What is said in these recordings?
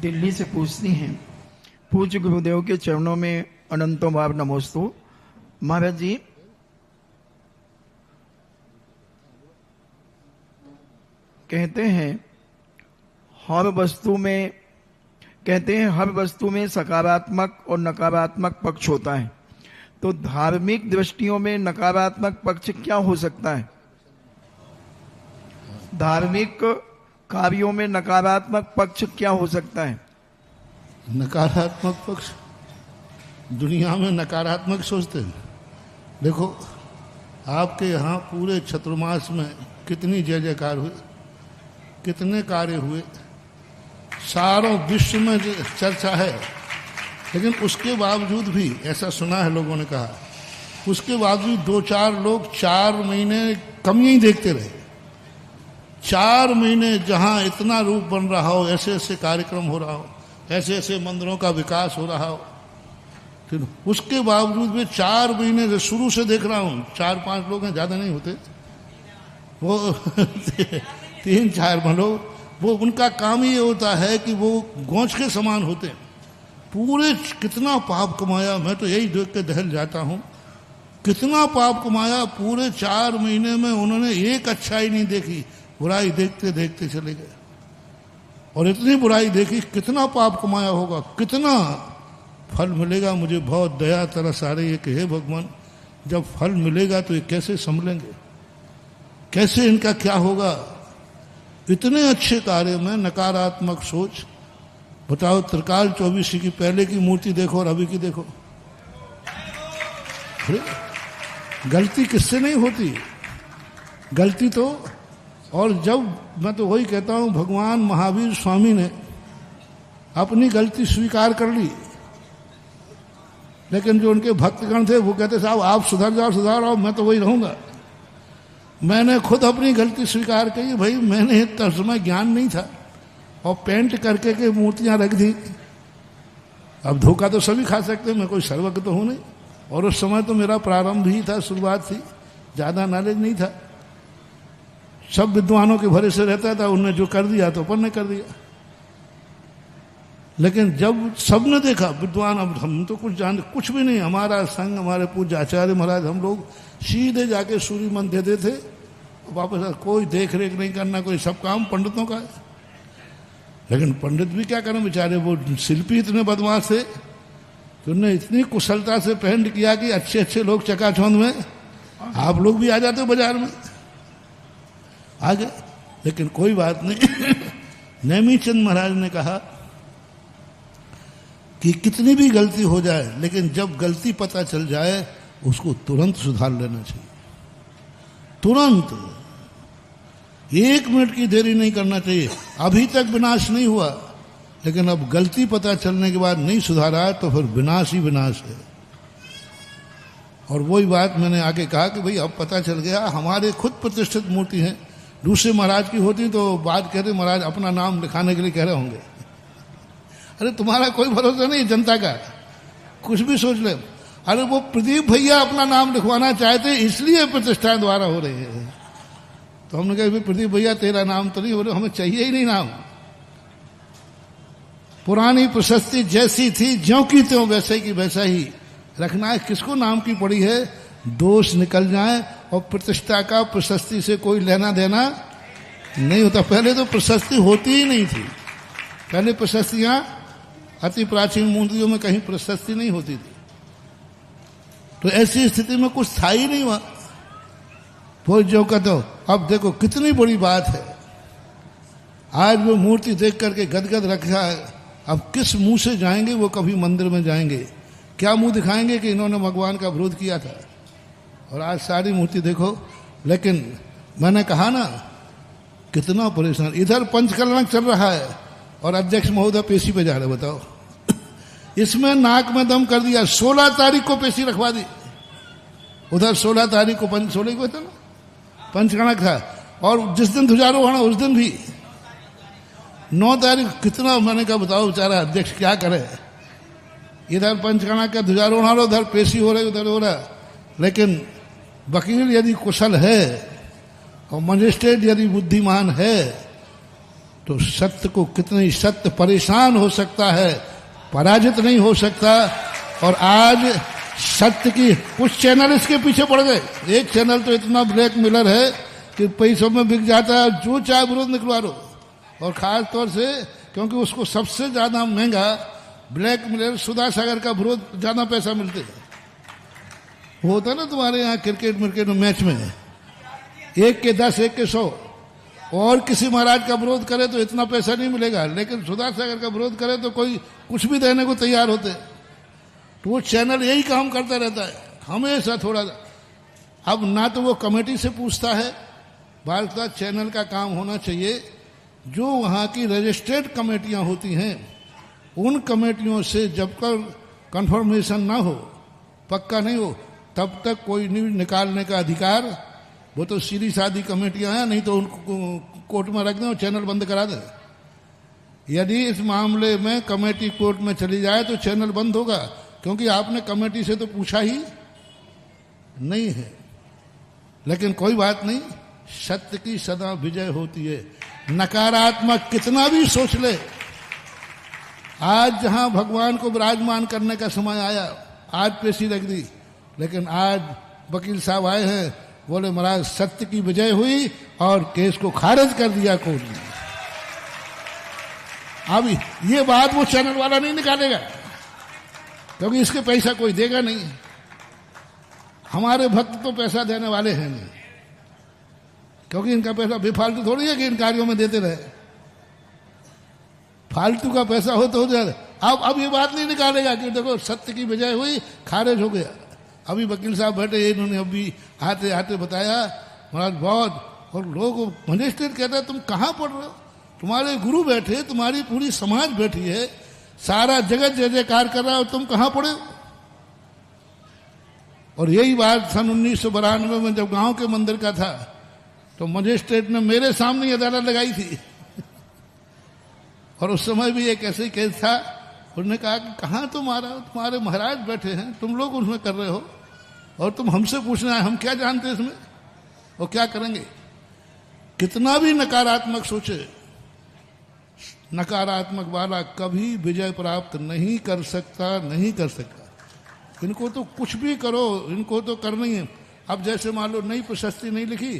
दिल्ली से पूछती हैं, पूज्य गुरुदेव के चरणों में अनंतों भाव नमोस्तु। महाराज जी, कहते हैं हर वस्तु में सकारात्मक और नकारात्मक पक्ष होता है। तो धार्मिक दृष्टियों में नकारात्मक पक्ष क्या हो सकता है? धार्मिक कार्यों में नकारात्मक पक्ष क्या हो सकता है? नकारात्मक पक्ष दुनिया में नकारात्मक सोचते हैं। देखो, आपके यहाँ पूरे चतुर्मास में कितनी जय जयकार हुई, कितने कार्य हुए, सारों विश्व में चर्चा है। लेकिन उसके बावजूद भी ऐसा सुना है, लोगों ने कहा, उसके बावजूद 2-4 लोग 4 महीने कमियां ही देखते रहे। 4 महीने जहां इतना रूप बन रहा हो, ऐसे ऐसे कार्यक्रम हो रहा हो, ऐसे ऐसे मंदिरों का विकास हो रहा हो, फिर उसके बावजूद भी 4 महीने शुरू से देख रहा हूं, 4-5 लोग हैं, ज्यादा नहीं होते वो 3-4 लोग, वो उनका काम ही ये होता है कि वो गोंच के समान होते हैं। पूरे कितना पाप कमाया, मैं तो यही देख के दहल जाता हूं, कितना पाप कमाया। पूरे 4 महीने में उन्होंने एक अच्छाई नहीं देखी, बुराई देखते देखते चले गए। और इतनी बुराई देखी, कितना पाप कमाया होगा, कितना फल मिलेगा। मुझे बहुत दया तरस आ रही है कि हे भगवान, जब फल मिलेगा तो ये कैसे संभलेंगे, कैसे इनका क्या होगा। इतने अच्छे कार्य में नकारात्मक सोच। बताओ, त्रिकाल 24 की पहले की मूर्ति देखो और अभी की देखो, गलती किससे नहीं होती, गलती तो। और जब मैं तो वही कहता हूं, भगवान महावीर स्वामी ने अपनी गलती स्वीकार कर ली, लेकिन जो उनके भक्तगण थे वो कहते साहब आप सुधर जाओ, मैं तो वही रहूंगा। मैंने खुद अपनी गलती स्वीकार की, भाई मैंने तर्जुमा ज्ञान नहीं था और पेंट करके के मूर्तियां रख दी। अब धोखा तो सभी खा सकते हैं, मैं कोई सर्वज्ञ तो हूं नहीं। और उस समय तो मेरा प्रारंभ ही था, शुरुआत थी, ज्यादा नॉलेज नहीं था। सब विद्वानों के भरोसे रहता था, उन्होंने जो कर दिया तो अपन ने कर दिया। लेकिन जब सबने देखा विद्वान, अब हम तो कुछ भी नहीं, हमारा संग, हमारे पूज्य आचार्य महाराज, हम लोग सीधे जाके सूर्य मन दे देते, वापस कोई देख रेख नहीं करना, कोई, सब काम पंडितों का है। लेकिन पंडित भी क्या करें बेचारे, वो शिल्पी इतने बदमाश थे तो उन्होंने इतनी कुशलता से पेंट किया कि अच्छे अच्छे लोग चकाचौंध में, आप लोग भी आ जाते हो बाजार में, आ गए। लेकिन कोई बात नहीं। नेमीचंद महाराज ने कहा कि कितनी भी गलती हो जाए, लेकिन जब गलती पता चल जाए उसको तुरंत सुधार लेना चाहिए, तुरंत, 1 मिनट की देरी नहीं करना चाहिए। अभी तक विनाश नहीं हुआ, लेकिन अब गलती पता चलने के बाद नहीं सुधारा तो फिर विनाश ही विनाश है। और वही बात मैंने आगे कहा कि भाई अब पता चल गया, हमारे खुद प्रतिष्ठित मूर्ति है, दूसरे महाराज की होती तो बात कहते महाराज अपना नाम लिखाने के लिए कह रहे होंगे। अरे तुम्हारा कोई भरोसा नहीं जनता का, कुछ भी सोच ले। अरे वो प्रदीप भैया अपना नाम लिखवाना चाहते, इसलिए प्रतिष्ठाएं द्वारा हो रही है। तो हमने कहा प्रदीप भैया तेरा नाम तो नहीं हो रहा, हमें चाहिए ही नहीं नाम। पुरानी प्रशस्ति जैसी थी, ज्यों की त्यों वैसे की वैसा ही रखना है। किसको नाम की पड़ी है, दोष निकल जाए। और प्रतिष्ठा का प्रशस्ति से कोई लेना देना नहीं होता। पहले तो प्रशस्ति होती ही नहीं थी, पहले प्रशस्तियां, अति प्राचीन मूर्तियों में कहीं प्रशस्ति नहीं होती थी। तो ऐसी स्थिति में कुछ था ही नहीं वहां। वो जो कहते हो, अब देखो कितनी बड़ी बात है, आज वो मूर्ति देख करके गदगद रखा है। अब किस मुंह से जाएंगे वो, कभी मंदिर में जाएंगे, क्या मुंह दिखाएंगे कि इन्होंने भगवान का विरोध किया था। और आज सारी मूर्ति देखो। लेकिन मैंने कहा ना, कितना परेशान, इधर पंचकलंक चल रहा है और अध्यक्ष महोदय पेशी पे जा रहे, बताओ। इसमें नाक में दम कर दिया, 16 तारीख को पेशी रखवा दी। उधर 16 तारीख को 16 को था ना पंचकलंक था, और जिस दिन ध्वजारोहण उस दिन भी 9 तारीख। कितना, मैंने कहा बताओ बेचारा अध्यक्ष क्या करे, इधर पंचकलंक का ध्वजारोहण, उधर पेशी हो रही, उधर हो रहा। लेकिन वकील यदि कुशल है और मजिस्ट्रेट यदि बुद्धिमान है तो सत्य को कितनी सत्य परेशान हो सकता है, पराजित नहीं हो सकता। और आज सत्य की कुछ चैनल इसके पीछे पड़ गए। एक चैनल तो इतना ब्लैक मेलर है कि पैसों में बिक जाता है, जो चाहे विरोध निकलवा लो। और खास तौर से क्योंकि उसको सबसे ज्यादा महंगा ब्लैक मेलर सुधा सागर का विरोध ज्यादा पैसा मिलते है। होता ना तुम्हारे यहाँ क्रिकेट मैच में 1 के 10, 1 के 100, और किसी महाराज का विरोध करे तो इतना पैसा नहीं मिलेगा, लेकिन सुधा सागर का विरोध करे तो कोई कुछ भी देने को तैयार होते। तो वो चैनल यही काम करता रहता है हमेशा थोड़ा। अब ना तो वो कमेटी से पूछता है, भारत चैनल का काम होना चाहिए जो वहाँ की रजिस्टर्ड कमेटियां होती हैं, उन कमेटियों से जब तक कंफर्मेशन ना हो, पक्का नहीं हो, तब तक कोई न्यूज निकालने का अधिकार, वो तो सीधी सादी कमेटियां हैं, नहीं तो उनको कोर्ट में रख दें और चैनल बंद करा दें। यदि इस मामले में कमेटी कोर्ट में चली जाए तो चैनल बंद होगा, क्योंकि आपने कमेटी से तो पूछा ही नहीं है। लेकिन कोई बात नहीं, सत्य की सदा विजय होती है। नकारात्मक कितना भी सोच ले, आज जहां भगवान को विराजमान करने का समय आया, आज पेशी रख दी, लेकिन आज वकील साहब आए हैं, बोले महाराज सत्य की विजय हुई और केस को खारिज कर दिया कोर्ट ने। अब ये बात वो चैनल वाला नहीं निकालेगा, क्योंकि इसके पैसा कोई देगा नहीं। हमारे भक्त तो पैसा देने वाले हैं नहीं, क्योंकि इनका पैसा बेफालतू थोड़ी है कि इन कार्यों में देते रहे। फालतू का पैसा हो तो हो जाए। अब ये बात नहीं निकालेगा कि देखो सत्य की विजय हुई, खारिज हो गया। अभी वकील साहब बैठे, इन्होंने अभी आते आते बताया महाराज बहुत, और लोग मजिस्ट्रेट कहते हैं तुम कहाँ पढ़ रहे हो, तुम्हारे गुरु बैठे, तुम्हारी पूरी समाज बैठी है, सारा जगत जय जयकार कर रहा है, और तुम कहाँ पढ़े हो। और यही बात सन 1992 में जब गांव के मंदिर का था, तो मजिस्ट्रेट ने मेरे सामने ही अदालत लगाई थी। और उस समय भी एक ऐसे ही केस था, उन्होंने कहा कि कहाँ तुम्हारे महाराज बैठे हैं, तुम लोग उसमें कर रहे हो, और तुम हमसे पूछना है, हम क्या जानते हैं इसमें और क्या करेंगे। कितना भी नकारात्मक सोचे, नकारात्मक वाला कभी विजय प्राप्त नहीं कर सकता, नहीं कर सकता। इनको तो कुछ भी करो, इनको तो करनी है। अब जैसे मान लो नई प्रशस्ति नहीं लिखी,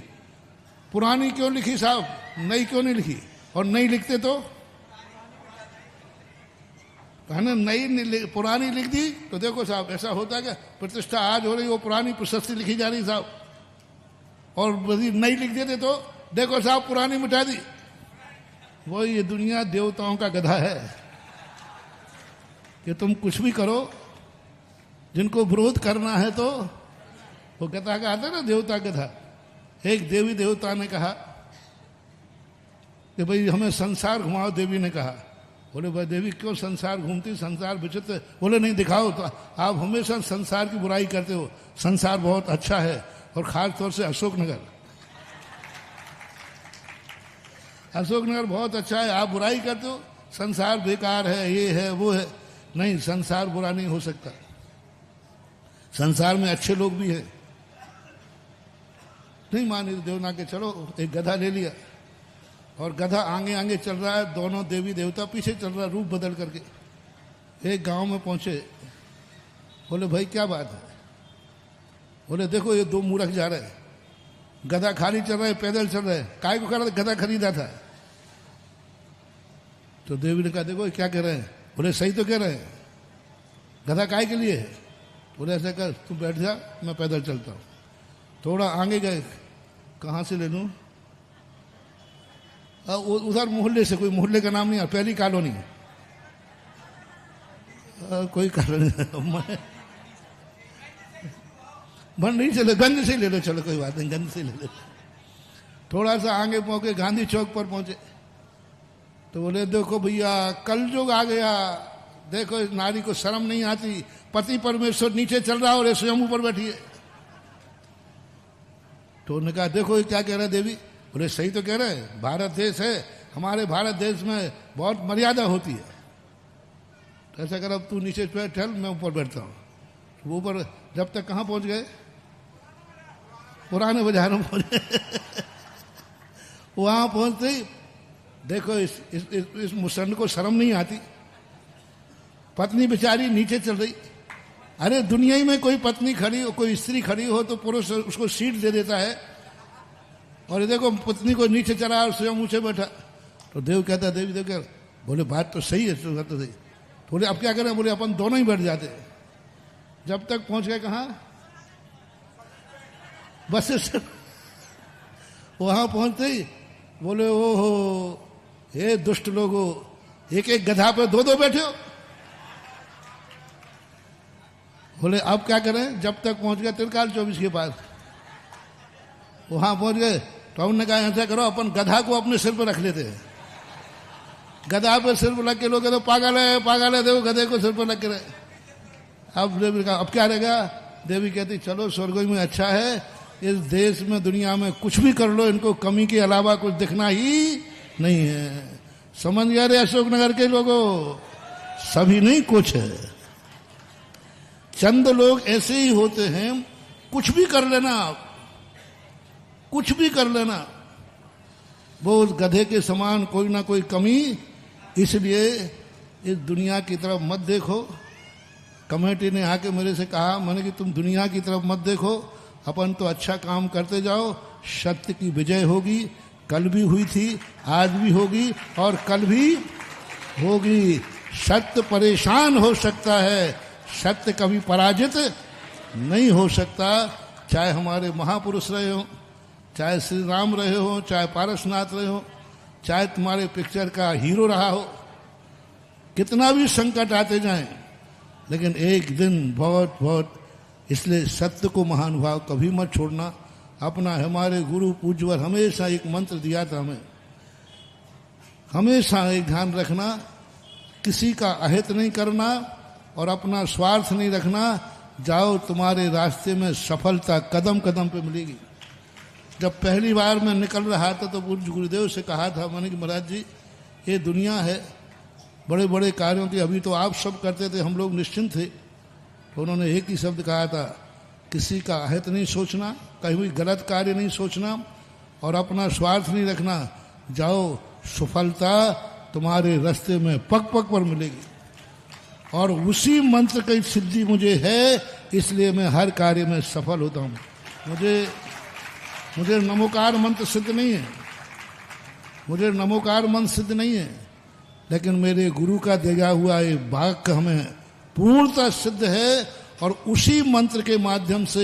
पुरानी क्यों लिखी साहब, नई क्यों नहीं लिखी, और नई लिखते तो कहना नई पुरानी लिख दी, तो देखो साहब ऐसा होता है क्या, प्रतिष्ठा आज हो रही, वो पुरानी प्रशस्ति लिखी जा रही साहब, और यदि नई लिख देते तो देखो साहब पुरानी मिटा दी। वो ये दुनिया देवताओं का गधा है कि तुम कुछ भी करो, जिनको विरोध करना है तो वो गधा का आता है ना, देवता गधा। एक देवी देवता ने कहा कि भाई हमें संसार घुमाओ, देवी ने कहा। बोले भाई देवी क्यों संसार घूमती, संसार विचित्र। बोले नहीं दिखाओ, तो आप हमेशा संसार की बुराई करते हो, संसार बहुत अच्छा है, और खास तौर से अशोकनगर बहुत अच्छा है, आप बुराई करते हो, संसार बेकार है, ये है वो है। नहीं, संसार बुरा नहीं हो सकता, संसार में अच्छे लोग भी हैं। नहीं मानी देवना के चलो, एक गधा ले लिया, और गधा आगे आगे चल रहा है, दोनों देवी देवता पीछे चल रहा है रूप बदल करके। एक गांव में पहुंचे, बोले भाई क्या बात है। बोले देखो ये दो मूर्ख जा रहे हैं, गधा खाली चल रहा है, पैदल चल रहे हैं, काय को कह रहा था, गधा खरीदा था। तो देवी ने कहा देखो क्या कह रहे हैं। बोले सही तो कह रहे हैं, गधा काय के लिए है। बोले ऐसा कर तू बैठ जा, मैं पैदल चलता हूँ। थोड़ा आगे गए, कहाँ से ले लूँ, उधर मोहल्ले से, कोई मोहल्ले का नाम नहीं है, पहली कॉलोनी, कोई कॉलोनी बन नहीं, चलो गंज से ले लो, चलो कोई बात नहीं, गंज से ले लो। थोड़ा सा आगे पहुंचे, गांधी चौक पर पहुंचे, तो बोले देखो भैया कलयुग आ गया, देखो इस नारी को शर्म नहीं आती, पति परमेश्वर नीचे चल रहा है और ये स्वयं ऊपर बैठी है। तो उन्होंने कहा देखो ये क्या कह रहे हैं देवी। बोले सही तो कह रहे हैं, भारत देश है, हमारे भारत देश में बहुत मर्यादा होती है। तो ऐसा कर अब तू नीचे बैठ, मैं ऊपर बैठता हूँ। वो ऊपर जब तक कहाँ पहुंच गए, पुराने बाजार में पहुंचे। वहां पहुंचते ही देखो इस मुसन्न को शर्म नहीं आती, पत्नी बेचारी नीचे चल रही। अरे दुनिया ही में कोई पत्नी खड़ी हो, कोई स्त्री खड़ी हो तो पुरुष उसको सीट दे देता है, और देखो पत्नी को नीचे चला और स्वयं ऊंचे बैठा। तो देव कहता है, देवी देव क्या बोले बात तो सही है, तो सही। बोले अब क्या करें? बोले अपन दोनों ही बैठ जाते। जब तक पहुंच गए कहाँ, बस वहां पहुंचते ही बोले ओहो हे दुष्ट लोगो, एक एक गधा पे दो दो बैठे हो। बोले अब क्या करें? जब तक पहुंच गए त्रिकाल 24 के पास, वहां पहुंच गए तो हमने कहा ऐसा करो अपन गधा को अपने सिर पर रख लेते हैं। गधा पर सिर पर रख के लोग तो पागल है, देखो गधे को सिर पर रख के रहे। अब देवी कहा अब क्या रहेगा? देवी कहती चलो स्वर्ग में अच्छा है, इस देश में दुनिया में कुछ भी कर लो, इनको कमी के अलावा कुछ दिखना ही नहीं है। समझ गए रे अशोकनगर के लोगों? सभी नहीं कुछ है, चंद लोग ऐसे ही होते हैं। कुछ भी कर लेना आप, कुछ भी कर लेना, वो उस गधे के समान कोई ना कोई कमी। इसलिए इस दुनिया की तरफ मत देखो। कमेटी ने आके मेरे से कहा, मैंने कि तुम दुनिया की तरफ मत देखो, अपन तो अच्छा काम करते जाओ, सत्य की विजय होगी। कल भी हुई थी, आज भी होगी और कल भी होगी। सत्य परेशान हो सकता है, सत्य कभी पराजित नहीं हो सकता। चाहे हमारे महापुरुष रहे हो, चाहे श्री राम रहे हो, चाहे पारसनाथ रहे हो, चाहे तुम्हारे पिक्चर का हीरो रहा हो, कितना भी संकट आते जाएं, लेकिन एक दिन बहुत बहुत, इसलिए सत्य को महानुभाव कभी मत छोड़ना। अपना हमारे गुरु पूज्यवर हमेशा एक मंत्र दिया था हमें, हमेशा एक ध्यान रखना, किसी का अहित नहीं करना और अपना स्वार्थ नहीं रखना। जाओ तुम्हारे रास्ते में सफलता कदम कदम पे मिलेगी। जब पहली बार मैं निकल रहा था तो पूज्य गुरुदेव से कहा था मैंने कि महाराज जी ये दुनिया है, बड़े बड़े कार्यों की अभी तो आप सब करते थे, हम लोग निश्चिंत थे। तो उन्होंने एक ही शब्द कहा था, किसी का अहित नहीं सोचना, कहीं भी गलत कार्य नहीं सोचना और अपना स्वार्थ नहीं रखना। जाओ सफलता तुम्हारे रास्ते में पग पग पर मिलेगी। और उसी मंत्र की सिद्धि मुझे है, इसलिए मैं हर कार्य में सफल होता हूँ। मुझे नमोकार मंत्र सिद्ध नहीं है, मुझे नमोकार मंत्र सिद्ध नहीं है, लेकिन मेरे गुरु का दिया हुआ ये वाक्य हमें पूर्णतः सिद्ध है। और उसी मंत्र के माध्यम से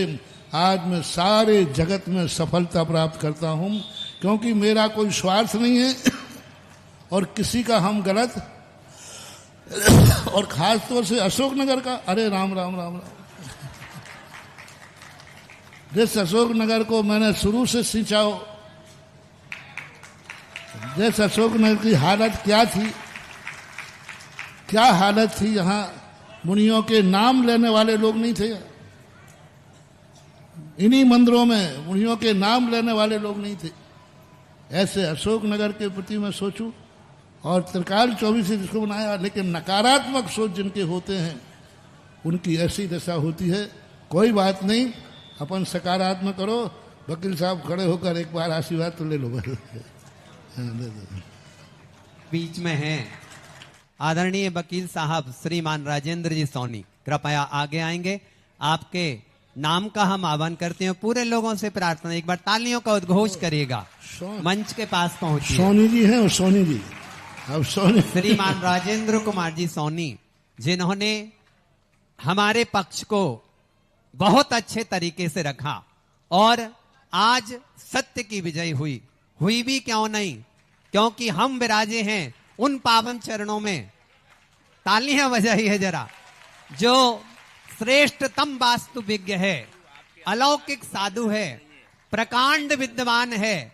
आज मैं सारे जगत में सफलता प्राप्त करता हूँ, क्योंकि मेरा कोई स्वार्थ नहीं है और किसी का हम गलत, और खास तौर से अशोकनगर का, अरे राम राम राम राम। जिस अशोकनगर को मैंने शुरू से सींचा हो, जिस अशोकनगर की हालत क्या थी, क्या हालत थी, यहाँ मुनियों के नाम लेने वाले लोग नहीं थे। इन्हीं मंदिरों में मुनियों के नाम लेने वाले लोग नहीं थे। ऐसे अशोकनगर के प्रति मैं सोचूं, और त्रिकाल 24 से जिसको बनाया, लेकिन नकारात्मक सोच जिनके होते हैं उनकी ऐसी दशा होती है। कोई बात नहीं, अपन सकारात्मक करो। वकील साहब खड़े होकर एक बार आशीर्वाद तो ले लो। बीच में हैं आदरणीय वकील साहब श्रीमान राजेंद्र जी सोनी, कृपया आगे आएंगे। आपके नाम का हम आह्वान करते हैं। पूरे लोगों से प्रार्थना, एक बार तालियों का उद्घोष करिएगा। मंच के पास पहुंचिए। सोनी जी हैं, सोनी जी। अब सोनी श्रीमान राजेंद्र कुमार जी सोनी, जिन्होंने हमारे पक्ष को बहुत अच्छे तरीके से रखा और आज सत्य की विजय हुई भी क्यों नहीं, क्योंकि हम विराजे हैं उन पावन चरणों में। तालियां बजाइए जरा। जो श्रेष्ठतम वास्तुविज्ञ है, अलौकिक साधु है, प्रकांड विद्वान है,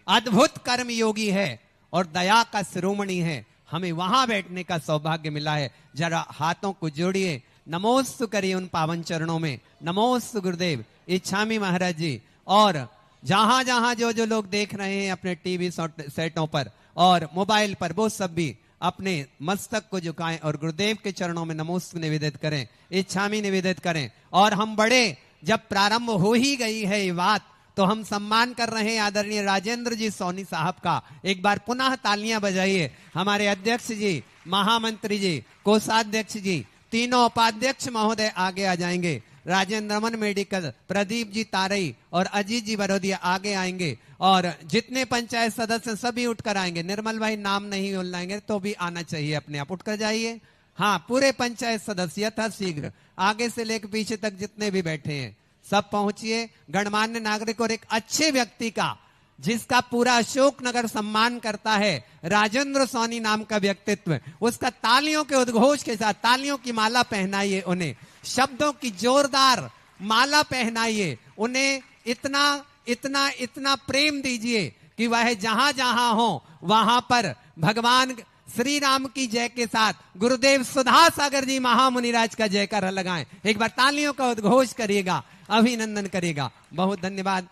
अद्भुत कर्म योगी है और दया का शिरोमणि है, हमें वहां बैठने का सौभाग्य मिला है। जरा हाथों को जोड़िए, नमोस्तु करिए उन पावन चरणों में। नमोस्तु गुरुदेव, इच्छामी महाराज जी। और जहां जहां जो जो लोग देख रहे हैं अपने टीवी सेटों पर और मोबाइल पर, वो सब भी अपने मस्तक को झुकाएं और गुरुदेव के चरणों में नमोस्तु निवेदित करें, इच्छामी निवेदित करें। और हम बड़े, जब प्रारंभ हो ही गई है ये बात, तो हम सम्मान कर रहे हैं आदरणीय राजेंद्र जी सोनी साहब का। एक बार पुनः तालियां बजाइए। हमारे अध्यक्ष जी, महामंत्री जी, कोषाध्यक्ष जी, तीनों उपाध्यक्ष महोदय आगे आ जाएंगे। राजेंद्र रमन मेडिकल, प्रदीप जी तारई और अजीत जी बरोदिया आगे आएंगे। और जितने पंचायत सदस्य सभी उठकर आएंगे। निर्मल भाई नाम नहीं बोलाएंगे तो भी आना चाहिए, अपने आप उठकर जाइए। हाँ, पूरे पंचायत सदस्य यथाशीघ्र आगे से लेकर पीछे तक जितने भी बैठे हैं सब पहुंचिए। गणमान्य नागरिक और एक अच्छे व्यक्ति का, जिसका पूरा अशोकनगर सम्मान करता है, राजेंद्र सोनी नाम का व्यक्तित्व, उसका तालियों के उद्घोष के साथ तालियों की माला पहनाइए। उन्हें शब्दों की जोरदार माला पहनाइए। उन्हें इतना इतना इतना प्रेम दीजिए कि वह जहां जहां हो वहां पर भगवान श्री राम की जय के साथ गुरुदेव सुधा सागर जी महामुनिराज का जयकार लगाएं। एक बार तालियों का उद्घोष करिएगा, अभिनंदन करिएगा। बहुत धन्यवाद।